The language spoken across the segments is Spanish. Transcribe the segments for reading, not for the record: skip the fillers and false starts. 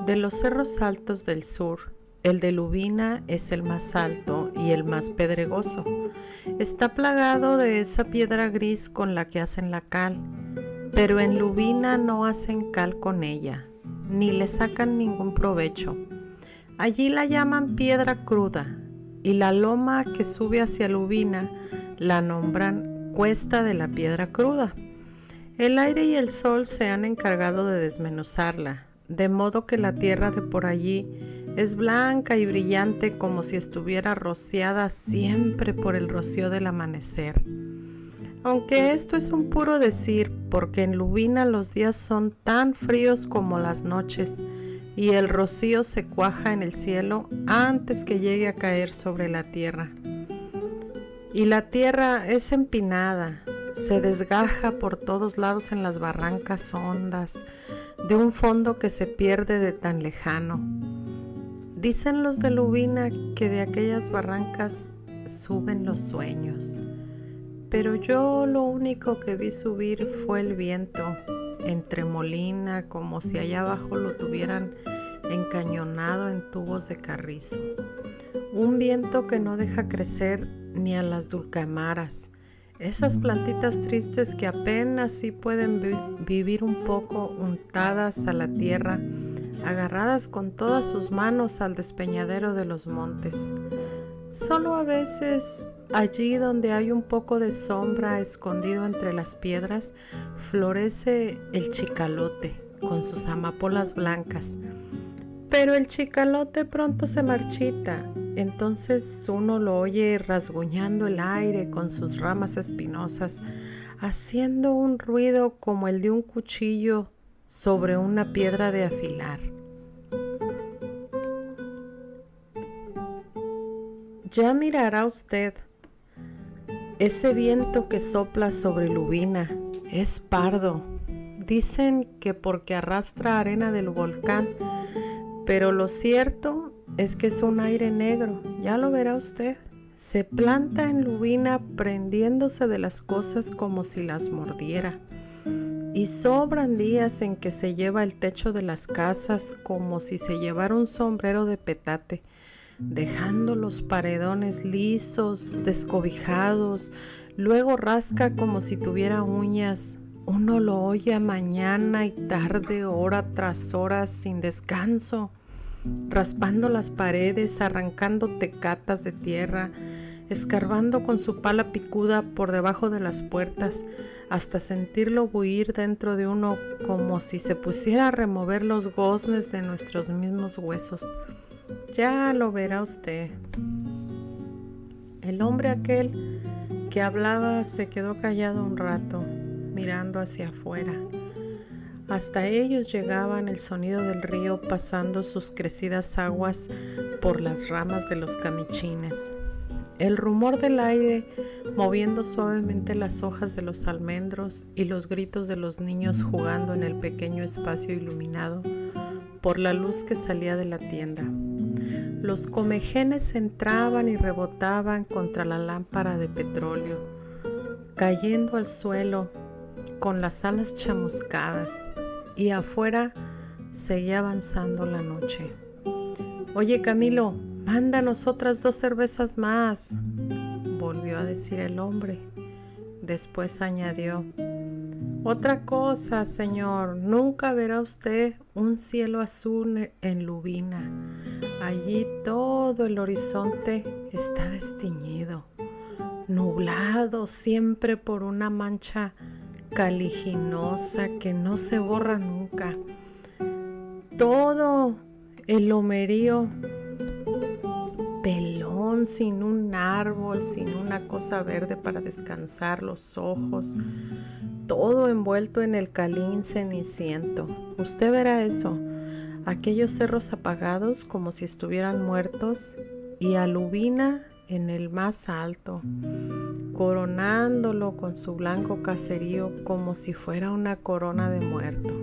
De los cerros altos del sur, el de Lubina es el más alto y el más pedregoso. Está plagado de esa piedra gris con la que hacen la cal, pero en Lubina no hacen cal con ella, ni le sacan ningún provecho. Allí la llaman piedra cruda, y la loma que sube hacia Lubina la nombran Cuesta de la Piedra Cruda. El aire y el sol se han encargado de desmenuzarla, de modo que la tierra de por allí es blanca y brillante como si estuviera rociada siempre por el rocío del amanecer. Aunque esto es un puro decir, porque en Lubina los días son tan fríos como las noches, y el rocío se cuaja en el cielo antes que llegue a caer sobre la tierra. Y la tierra es empinada, se desgaja por todos lados en las barrancas hondas, de un fondo que se pierde de tan lejano. Dicen los de Lubina que de aquellas barrancas suben los sueños, pero yo lo único que vi subir fue el viento, entremolina como si allá abajo lo tuvieran encañonado en tubos de carrizo. Un viento que no deja crecer ni a las dulcamaras, esas plantitas tristes que apenas sí pueden vivir un poco untadas a la tierra, agarradas con todas sus manos al despeñadero de los montes. Solo a veces, allí donde hay un poco de sombra escondido entre las piedras, florece el chicalote con sus amapolas blancas. Pero el chicalote pronto se marchita, entonces uno lo oye rasguñando el aire con sus ramas espinosas, haciendo un ruido como el de un cuchillo sobre una piedra de afilar. Ya mirará usted, ese viento que sopla sobre Lubina es pardo. Dicen que porque arrastra arena del volcán, pero lo cierto es que es un aire negro, ya lo verá usted. Se planta en Lubina prendiéndose de las cosas como si las mordiera. Y sobran días en que se lleva el techo de las casas como si se llevara un sombrero de petate, dejando los paredones lisos, descobijados, luego rasca como si tuviera uñas. Uno lo oye mañana y tarde, hora tras hora, sin descanso, raspando las paredes, arrancando tecatas de tierra, escarbando con su pala picuda por debajo de las puertas, hasta sentirlo buir dentro de uno como si se pusiera a remover los goznes de nuestros mismos huesos. Ya lo verá usted. El hombre aquel que hablaba se quedó callado un rato, mirando hacia afuera. Hasta ellos llegaban el sonido del río pasando sus crecidas aguas por las ramas de los camichines, el rumor del aire moviendo suavemente las hojas de los almendros y los gritos de los niños jugando en el pequeño espacio iluminado por la luz que salía de la tienda. Los comejenes entraban y rebotaban contra la lámpara de petróleo, cayendo al suelo con las alas chamuscadas, y afuera seguía avanzando la noche. Oye, Camilo, mándanos otras 2 cervezas más, volvió a decir el hombre. Después añadió: otra cosa, señor, nunca verá usted un cielo azul en Lubina. Allí todo el horizonte está desteñido, nublado siempre por una mancha caliginosa que no se borra nunca. Todo el lomerío pelón, sin un árbol, sin una cosa verde para descansar los ojos, todo envuelto en el calín ceniciento. Usted verá eso, aquellos cerros apagados como si estuvieran muertos, y a Lubina en el más alto, coronándolo con su blanco caserío como si fuera una corona de muerto.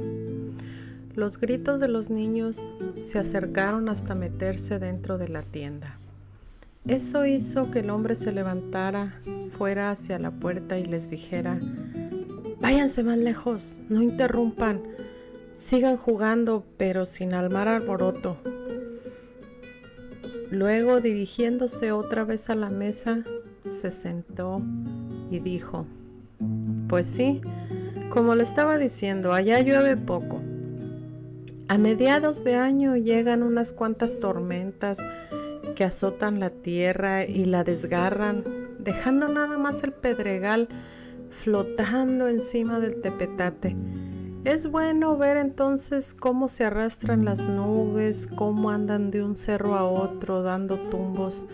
Los gritos de los niños se acercaron hasta meterse dentro de la tienda. Eso hizo que el hombre se levantara, fuera hacia la puerta y les dijera: váyanse más lejos, no interrumpan, Sigan jugando, pero sin armar alboroto. Luego, dirigiéndose otra vez a la mesa, se sentó y dijo: Pues sí, como le estaba diciendo, allá llueve poco. A mediados de año llegan unas cuantas tormentas que azotan la tierra y la desgarran, dejando nada más el pedregal flotando encima del tepetate. Es bueno ver entonces cómo se arrastran las nubes, cómo andan de un cerro a otro dando tumbos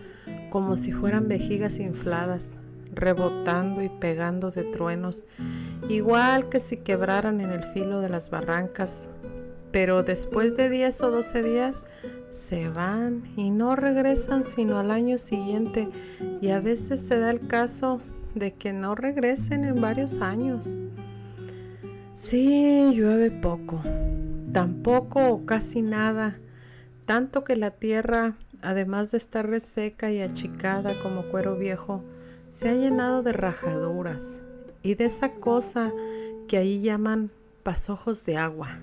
como si fueran vejigas infladas, rebotando y pegando de truenos, igual que si quebraran en el filo de las barrancas. Pero después de 10 o 12 días se van y no regresan sino al año siguiente, y a veces se da el caso de que no regresen en varios años. Sí, llueve poco, tampoco o casi nada, tanto que la tierra, además de estar reseca y achicada como cuero viejo, se ha llenado de rajaduras y de esa cosa que ahí llaman pasojos de agua,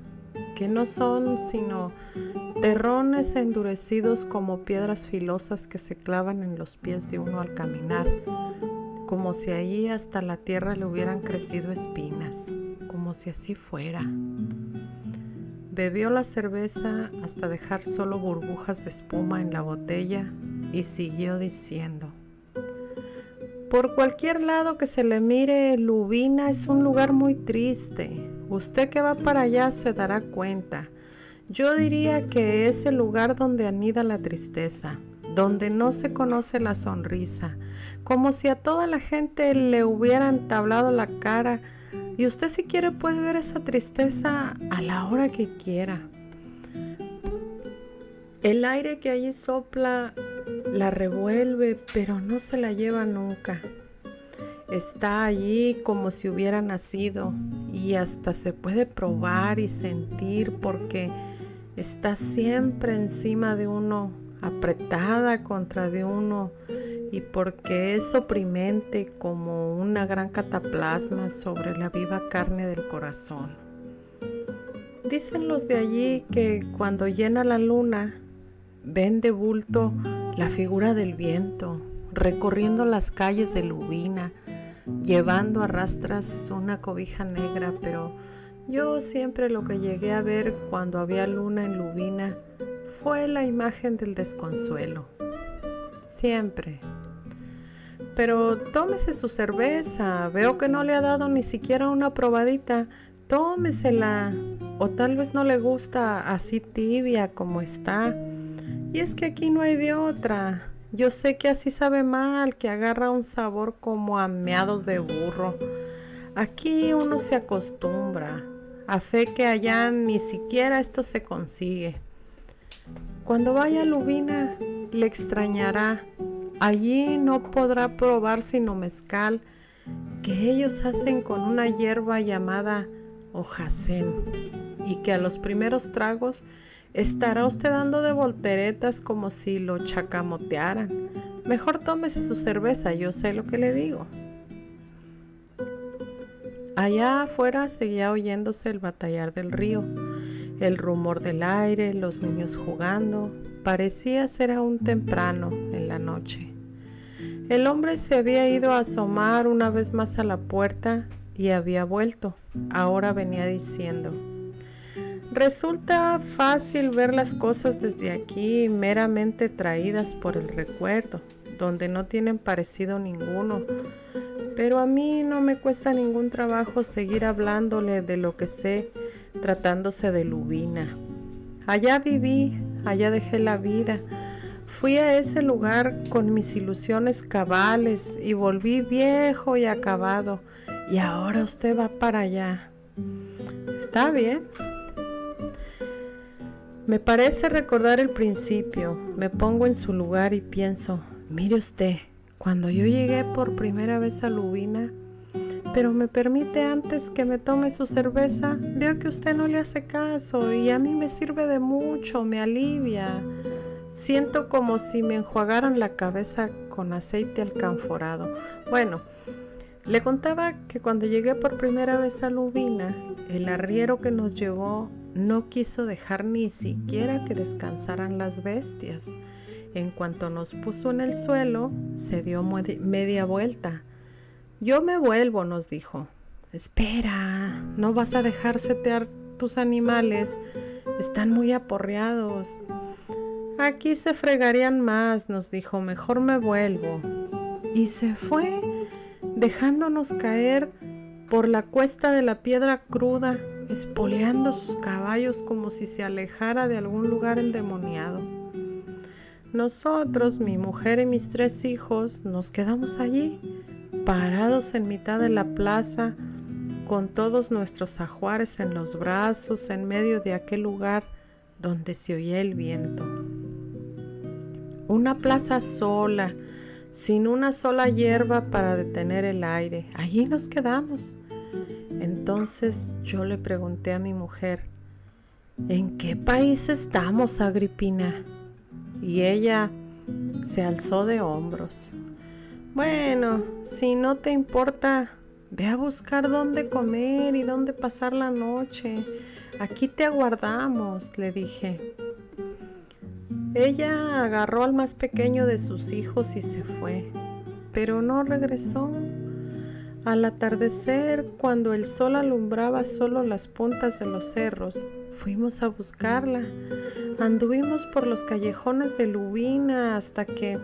que no son sino terrones endurecidos como piedras filosas que se clavan en los pies de uno al caminar, como si allí hasta la tierra le hubieran crecido espinas, como si así fuera. Bebió la cerveza hasta dejar solo burbujas de espuma en la botella y siguió diciendo: Por cualquier lado que se le mire, Lubina es un lugar muy triste. Usted que va para allá se dará cuenta. Yo diría que es el lugar donde anida la tristeza, donde no se conoce la sonrisa, como si a toda la gente le hubieran tablado la cara, y usted si quiere puede ver esa tristeza a la hora que quiera. El aire que allí sopla la revuelve, pero no se la lleva nunca. Está allí como si hubiera nacido, y hasta se puede probar y sentir porque está siempre encima de uno, apretada contra de uno, y porque es oprimente como una gran cataplasma sobre la viva carne del corazón. Dicen los de allí que cuando llena la luna, ven de bulto la figura del viento, recorriendo las calles de Lubina, llevando a rastras una cobija negra, pero yo siempre lo que llegué a ver cuando había luna en Lubina fue la imagen del desconsuelo. Siempre. Pero tómese su cerveza, veo que no le ha dado ni siquiera una probadita, tómesela, o tal vez no le gusta así tibia como está. Y es que aquí no hay de otra. Yo sé que así sabe mal, que agarra un sabor como a meados de burro. Aquí uno se acostumbra, a fe que allá ni siquiera esto se consigue. Cuando vaya a Lubina, le extrañará. Allí no podrá probar sino mezcal, que ellos hacen con una hierba llamada hojacén, y que a los primeros tragos estará usted dando de volteretas como si lo chacamotearan. Mejor tómese su cerveza, yo sé lo que le digo. Allá afuera seguía oyéndose el batallar del río, el rumor del aire, los niños jugando. Parecía ser aún temprano en la noche. El hombre se había ido a asomar una vez más a la puerta y había vuelto. Ahora venía diciendo: Resulta fácil ver las cosas desde aquí, meramente traídas por el recuerdo, donde no tienen parecido ninguno. Pero a mí no me cuesta ningún trabajo seguir hablándole de lo que sé, tratándose de Lubina. Allá viví, allá dejé la vida. Fui a ese lugar con mis ilusiones cabales y volví viejo y acabado. Y ahora usted va para allá. ¿Está bien? Me parece recordar el principio. Me pongo en su lugar y pienso: mire usted, cuando yo llegué por primera vez a Lubina, pero me permite antes que me tome su cerveza, veo que usted no le hace caso y a mí me sirve de mucho, me alivia. Siento como si me enjuagaran la cabeza con aceite alcanforado. Bueno, le contaba que cuando llegué por primera vez a Lubina, el arriero que nos llevó no quiso dejar ni siquiera que descansaran las bestias. En cuanto nos puso en el suelo, se dio media vuelta. Yo me vuelvo, nos dijo. Espera, no vas a dejar setear tus animales, están muy aporreados. Aquí se fregarían más, nos dijo, mejor me vuelvo. Y se fue, dejándonos caer por la cuesta de la piedra cruda, espoleando sus caballos como si se alejara de algún lugar endemoniado. Nosotros, mi mujer y mis 3 hijos, nos quedamos allí, parados en mitad de la plaza, con todos nuestros ajuares en los brazos, en medio de aquel lugar donde se oía el viento. Una plaza sola, sin una sola hierba para detener el aire. Allí nos quedamos. Entonces yo le pregunté a mi mujer, ¿en qué país estamos, Agripina? Y ella se alzó de hombros. Bueno, si no te importa, ve a buscar dónde comer y dónde pasar la noche. Aquí te aguardamos, le dije. Ella agarró al más pequeño de sus hijos y se fue, pero no regresó. Al atardecer, cuando el sol alumbraba solo las puntas de los cerros, fuimos a buscarla. Anduvimos por los callejones de Lubina hasta que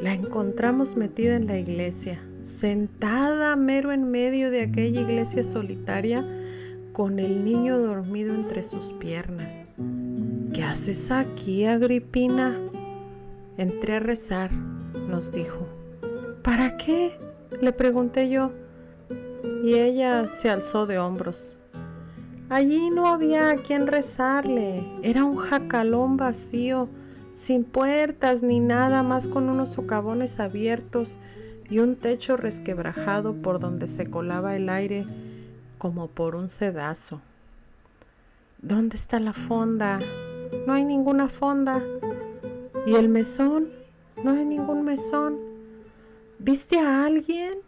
la encontramos metida en la iglesia, sentada mero en medio de aquella iglesia solitaria, con el niño dormido entre sus piernas. ¿Qué haces aquí, Agripina? Entré a rezar, nos dijo. ¿Para qué?, le pregunté yo, y ella se alzó de hombros. Allí no había a quien rezarle, era un jacalón vacío, sin puertas ni nada más, con unos socavones abiertos y un techo resquebrajado por donde se colaba el aire como por un sedazo. ¿Dónde está la fonda? No hay ninguna fonda. ¿Y el mesón? No hay ningún mesón. ¿Viste a alguien?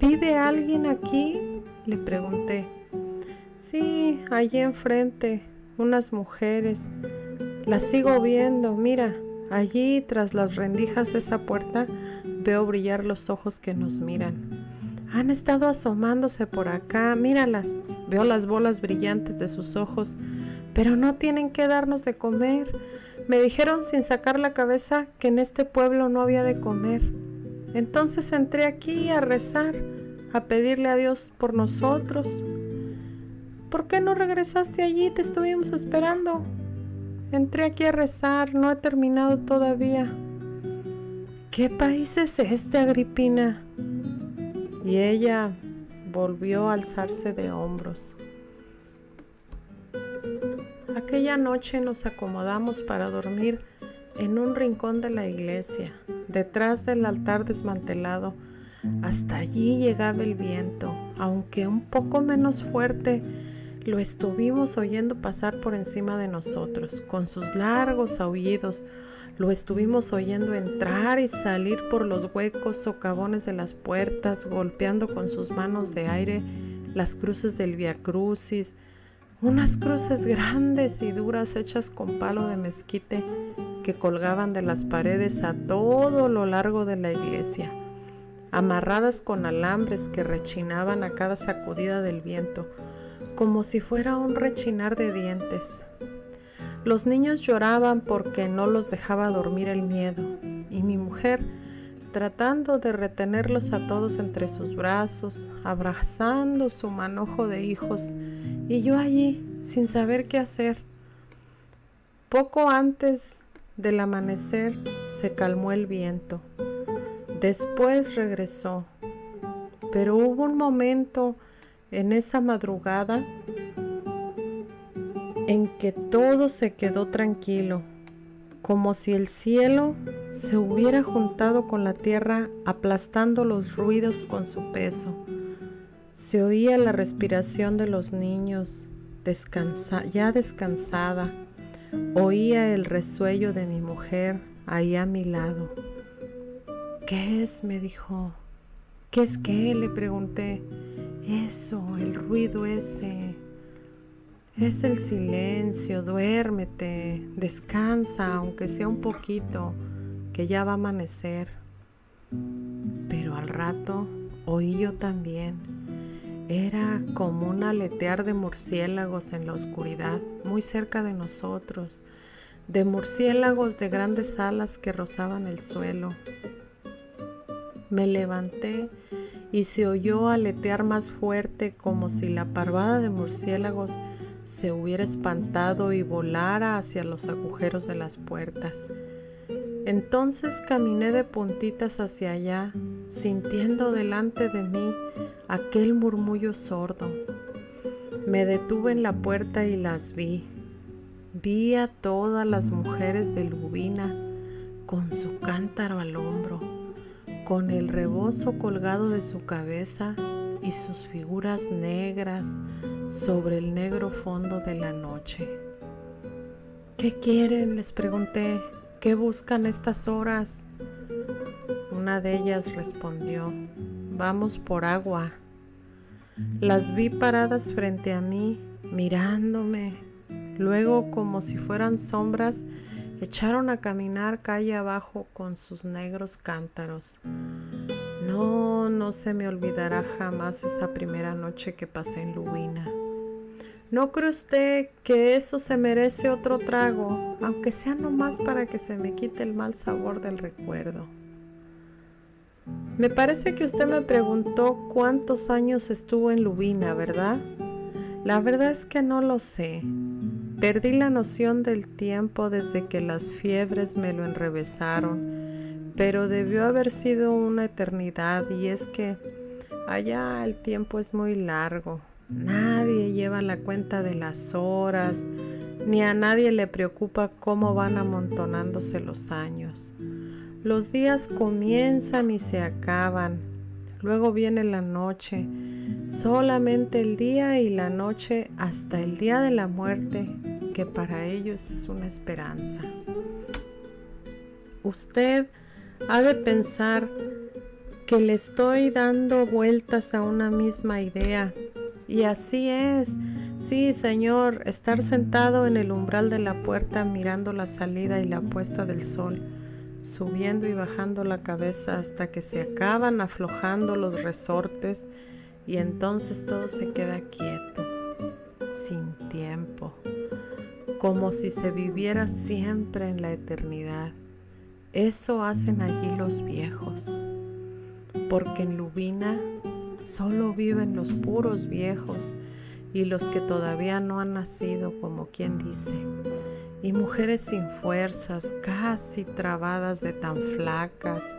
¿Vive alguien aquí?, le pregunté. Sí, allí enfrente, unas mujeres. Las sigo viendo, mira, allí tras las rendijas de esa puerta veo brillar los ojos que nos miran. Han estado asomándose por acá, míralas, veo las bolas brillantes de sus ojos, pero no tienen que darnos de comer. Me dijeron sin sacar la cabeza que en este pueblo no había de comer. Entonces entré aquí a rezar, a pedirle a Dios por nosotros. ¿Por qué no regresaste allí? Te estuvimos esperando. Entré aquí a rezar, no he terminado todavía. ¿Qué país es este, Agripina? Y ella volvió a alzarse de hombros. Aquella noche nos acomodamos para dormir en un rincón de la iglesia, detrás del altar desmantelado. Hasta allí llegaba el viento, aunque un poco menos fuerte. Lo estuvimos oyendo pasar por encima de nosotros, con sus largos aullidos. Lo estuvimos oyendo entrar y salir por los huecos socavones de las puertas, golpeando con sus manos de aire las cruces del Vía Crucis, unas cruces grandes y duras hechas con palo de mezquite que colgaban de las paredes a todo lo largo de la iglesia, amarradas con alambres que rechinaban a cada sacudida del viento, como si fuera un rechinar de dientes. Los niños lloraban porque no los dejaba dormir el miedo, y mi mujer, tratando de retenerlos a todos entre sus brazos, abrazando su manojo de hijos, y yo allí, sin saber qué hacer. Poco antes del amanecer se calmó el viento. Después regresó, pero hubo un momento en esa madrugada en que todo se quedó tranquilo, como si el cielo se hubiera juntado con la tierra, aplastando los ruidos con su peso. Se oía la respiración de los niños, ya descansada. Oía el resuello de mi mujer ahí a mi lado. ¿Qué es?, me dijo. ¿Qué es qué?, le pregunté. Eso, el ruido ese. Es el silencio, duérmete, descansa, aunque sea un poquito, que ya va a amanecer. Pero al rato oí yo también. Era como un aletear de murciélagos en la oscuridad, muy cerca de nosotros, de murciélagos de grandes alas que rozaban el suelo. Me levanté y se oyó aletear más fuerte, como si la parvada de murciélagos se hubiera espantado y volara hacia los agujeros de las puertas. Entonces caminé de puntitas hacia allá, sintiendo delante de mí aquel murmullo sordo. Me detuve en la puerta y las vi. Vi a todas las mujeres de Lubina con su cántaro al hombro, con el rebozo colgado de su cabeza y sus figuras negras sobre el negro fondo de la noche. ¿Qué quieren?, les pregunté. ¿Qué buscan estas horas? Una de ellas respondió: vamos por agua. Las vi paradas frente a mí, mirándome. Luego, como si fueran sombras, echaron a caminar calle abajo con sus negros cántaros. No se me olvidará jamás esa primera noche que pasé en Lubina. ¿No cree usted que eso se merece otro trago, aunque sea nomás para que se me quite el mal sabor del recuerdo? Me parece que usted me preguntó cuántos años estuvo en Lubina, ¿verdad? La verdad es que no lo sé. Perdí la noción del tiempo desde que las fiebres me lo enrevesaron, pero debió haber sido una eternidad, y es que allá el tiempo es muy largo. Nadie lleva la cuenta de las horas, ni a nadie le preocupa cómo van amontonándose los años. Los días comienzan y se acaban. Luego viene la noche, solamente el día y la noche hasta el día de la muerte, que para ellos es una esperanza. Usted ha de pensar que le estoy dando vueltas a una misma idea. Y así es. Sí, señor, estar sentado en el umbral de la puerta mirando la salida y la puesta del sol, subiendo y bajando la cabeza hasta que se acaban aflojando los resortes y entonces todo se queda quieto, sin tiempo, como si se viviera siempre en la eternidad. Eso hacen allí los viejos, porque en Lubina solo viven los puros viejos y los que todavía no han nacido, como quien dice, y mujeres sin fuerzas, casi trabadas de tan flacas.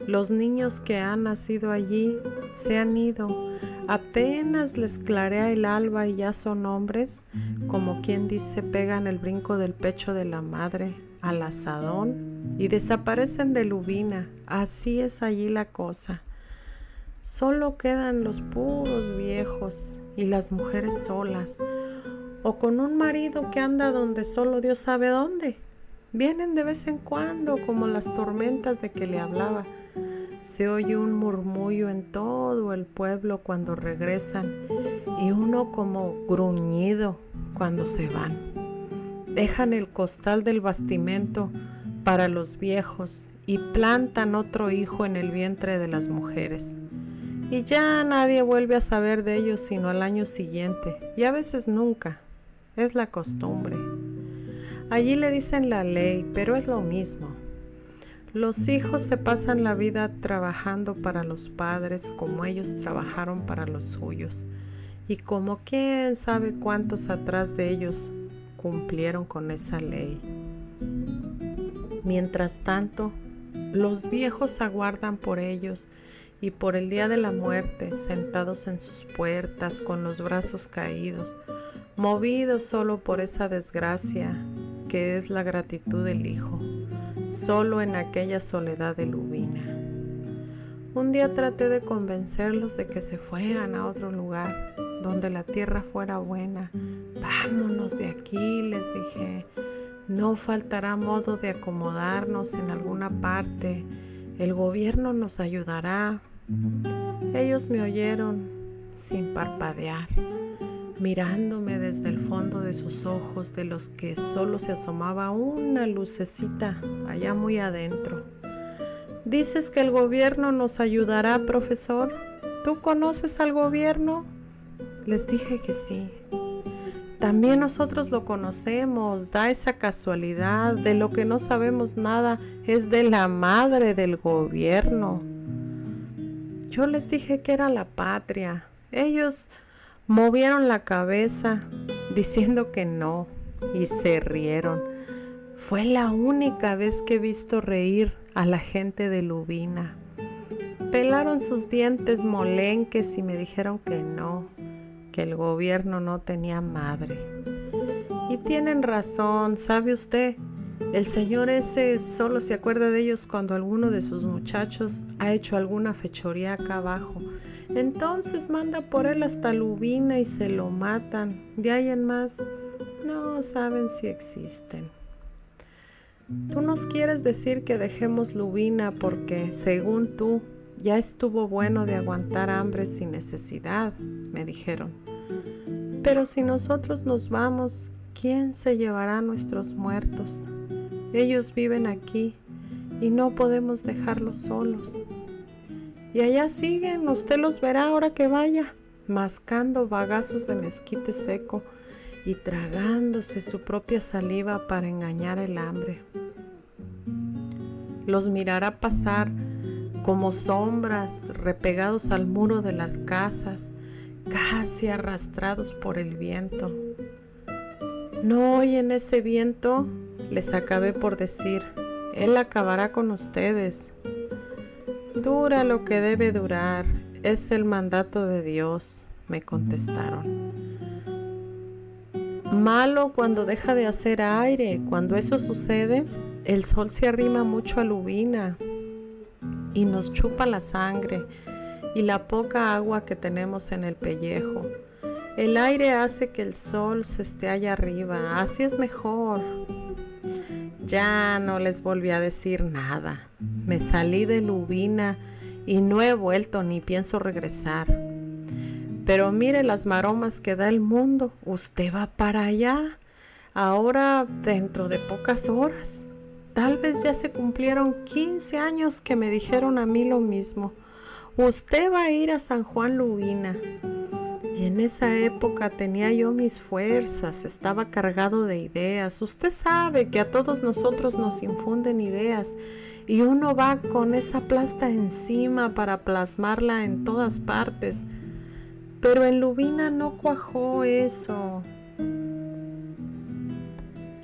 Los niños que han nacido allí se han ido, apenas les clarea el alba y ya son hombres, como quien dice, pegan el brinco del pecho de la madre al asadón y desaparecen de Lubina. Así es allí la cosa. Solo quedan los puros viejos y las mujeres solas, o con un marido que anda donde solo Dios sabe dónde. Vienen de vez en cuando, como las tormentas de que le hablaba. Se oye un murmullo en todo el pueblo cuando regresan y uno como gruñido cuando se van. Dejan el costal del bastimento para los viejos y plantan otro hijo en el vientre de las mujeres. Y ya nadie vuelve a saber de ellos sino al año siguiente, y a veces nunca. Es la costumbre. Allí le dicen la ley, pero es lo mismo. Los hijos se pasan la vida trabajando para los padres como ellos trabajaron para los suyos, y como quién sabe cuántos atrás de ellos cumplieron con esa ley. Mientras tanto, los viejos aguardan por ellos y por el día de la muerte, sentados en sus puertas con los brazos caídos, movidos solo por esa desgracia que es la gratitud del hijo, solo en aquella soledad de Lubina. Un día traté de convencerlos de que se fueran a otro lugar, donde la tierra fuera buena. Vámonos de aquí, les dije. No faltará modo de acomodarnos en alguna parte. El gobierno nos ayudará. Ellos me oyeron sin parpadear. mirándome desde el fondo de sus ojos, de los que solo se asomaba una lucecita allá muy adentro. ¿Dices que el gobierno nos ayudará, profesor? ¿Tú conoces al gobierno? Les dije que sí. También nosotros lo conocemos, da esa casualidad. De lo que no sabemos nada es de la madre del gobierno. Yo les dije que era la patria. Ellos movieron la cabeza diciendo que no y se rieron. Fue la única vez que he visto reír a la gente de Lubina. Pelaron sus dientes molenques y me dijeron que no, que el gobierno no tenía madre. Y tienen razón, ¿sabe usted? El señor ese solo se acuerda de ellos cuando alguno de sus muchachos ha hecho alguna fechoría acá abajo. Entonces manda por él hasta Lubina y se lo matan. De ahí en más, no saben si existen. Tú nos quieres decir que dejemos Lubina porque, según tú, ya estuvo bueno de aguantar hambre sin necesidad, me dijeron. Pero si nosotros nos vamos, ¿quién se llevará a nuestros muertos? Ellos viven aquí y no podemos dejarlos solos. Y allá siguen, usted los verá ahora que vaya, mascando bagazos de mezquite seco y tragándose su propia saliva para engañar el hambre. Los mirará pasar como sombras repegados al muro de las casas, casi arrastrados por el viento. No oyen ese viento, les acabé por decir, él acabará con ustedes. Dura lo que debe durar, es el mandato de Dios, me contestaron. Malo cuando deja de hacer aire. Cuando eso sucede, el sol se arrima mucho a Lubina y nos chupa la sangre y la poca agua que tenemos en el pellejo. El aire hace que el sol se esté allá arriba, así es mejor. Ya no les volví a decir nada. Me salí de Lubina y no he vuelto ni pienso regresar. Pero mire las maromas que da el mundo. Usted va para allá, ahora dentro de pocas horas. Tal vez ya se cumplieron 15 años que me dijeron a mí lo mismo. Usted va a ir a San Juan Lubina. Y en esa época tenía yo mis fuerzas, estaba cargado de ideas. Usted sabe que a todos nosotros nos infunden ideas y uno va con esa plasta encima para plasmarla en todas partes. Pero en Lubina no cuajó eso.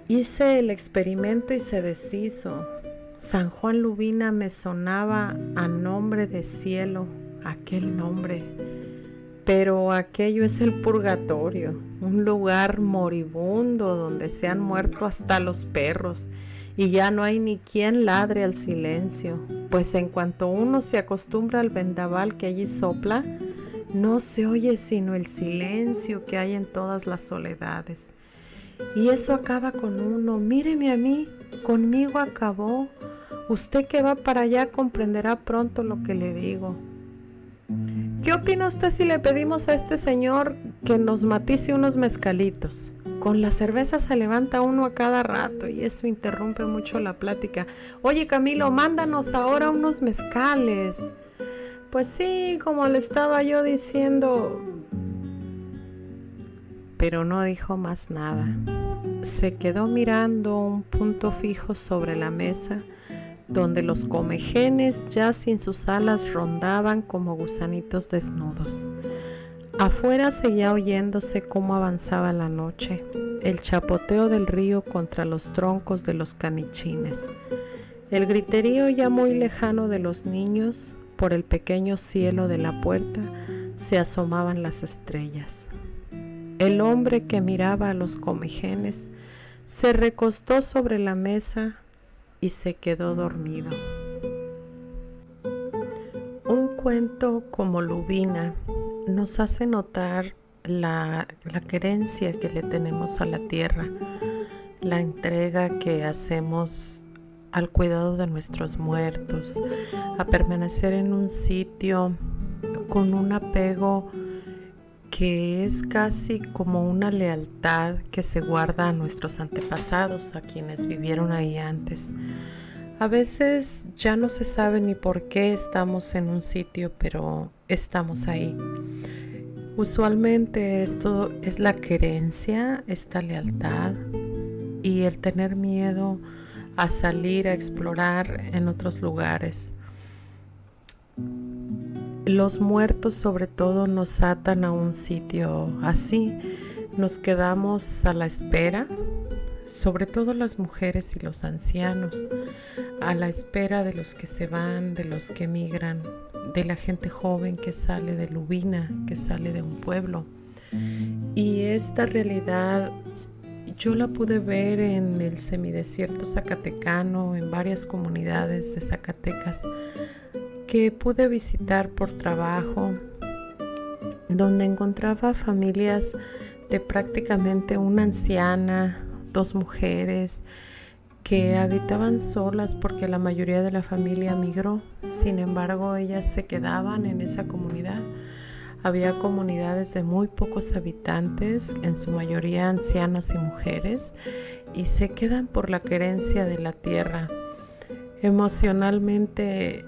Hice el experimento y se deshizo. San Juan Lubina me sonaba a nombre de cielo, aquel nombre. Pero aquello es el purgatorio, un lugar moribundo donde se han muerto hasta los perros y ya no hay ni quien ladre al silencio, pues en cuanto uno se acostumbra al vendaval que allí sopla, no se oye sino el silencio que hay en todas las soledades. Y eso acaba con uno. Míreme a mí, conmigo acabó. Usted que va para allá comprenderá pronto lo que le digo. ¿Qué opina usted si le pedimos a este señor que nos matice unos mezcalitos? Con la cerveza se levanta uno a cada rato y eso interrumpe mucho la plática. Oye, Camilo, mándanos ahora unos mezcales. Pues sí, como le estaba yo diciendo. Pero no dijo más nada. Se quedó mirando un punto fijo sobre la mesa, donde los comejenes ya sin sus alas rondaban como gusanitos desnudos. Afuera seguía oyéndose cómo avanzaba la noche, el chapoteo del río contra los troncos de los canichines, el griterío ya muy lejano de los niños. Por el pequeño cielo de la puerta se asomaban las estrellas. El hombre que miraba a los comejenes se recostó sobre la mesa y se quedó dormido. Un cuento como Lubina nos hace notar la querencia que le tenemos a la tierra, la entrega que hacemos al cuidado de nuestros muertos, a permanecer en un sitio con un apego que es casi como una lealtad que se guarda a nuestros antepasados, a quienes vivieron ahí antes. A veces ya no se sabe ni por qué estamos en un sitio, pero estamos ahí. Usualmente esto es la querencia, esta lealtad y el tener miedo a salir a explorar en otros lugares. Los muertos sobre todo nos atan a un sitio así. Nos quedamos a la espera, sobre todo las mujeres y los ancianos, a la espera de los que se van, de los que emigran, de la gente joven que sale de Lubina, que sale de un pueblo. Y esta realidad yo la pude ver en el semidesierto zacatecano, en varias comunidades de Zacatecas que pude visitar por trabajo, donde encontraba familias de prácticamente una anciana, 2 mujeres que habitaban solas porque la mayoría de la familia migró. Sin embargo, ellas se quedaban en esa comunidad. Había comunidades de muy pocos habitantes, en su mayoría ancianos y mujeres, y se quedan por la querencia de la tierra. Emocionalmente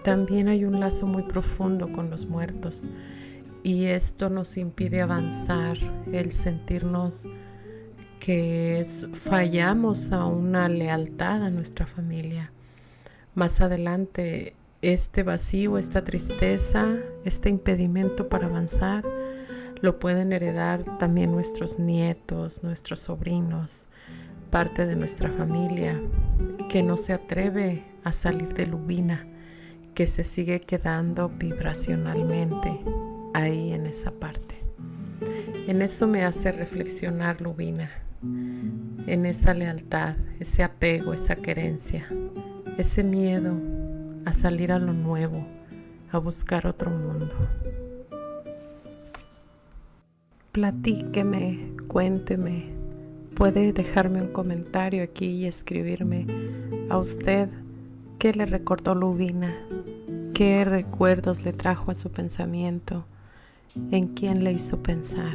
también hay un lazo muy profundo con los muertos, y esto nos impide avanzar, el sentirnos que fallamos a una lealtad a nuestra familia. Más adelante, este vacío, esta tristeza, este impedimento para avanzar, lo pueden heredar también nuestros nietos, nuestros sobrinos, parte de nuestra familia que no se atreve a salir de Lubina, que se sigue quedando vibracionalmente ahí en esa parte. En eso me hace reflexionar Lubina, en esa lealtad, ese apego, esa querencia, ese miedo a salir a lo nuevo, a buscar otro mundo. Platíqueme, cuénteme, puede dejarme un comentario aquí y escribirme a usted qué le recordó Lubina, qué recuerdos le trajo a su pensamiento, en quién le hizo pensar.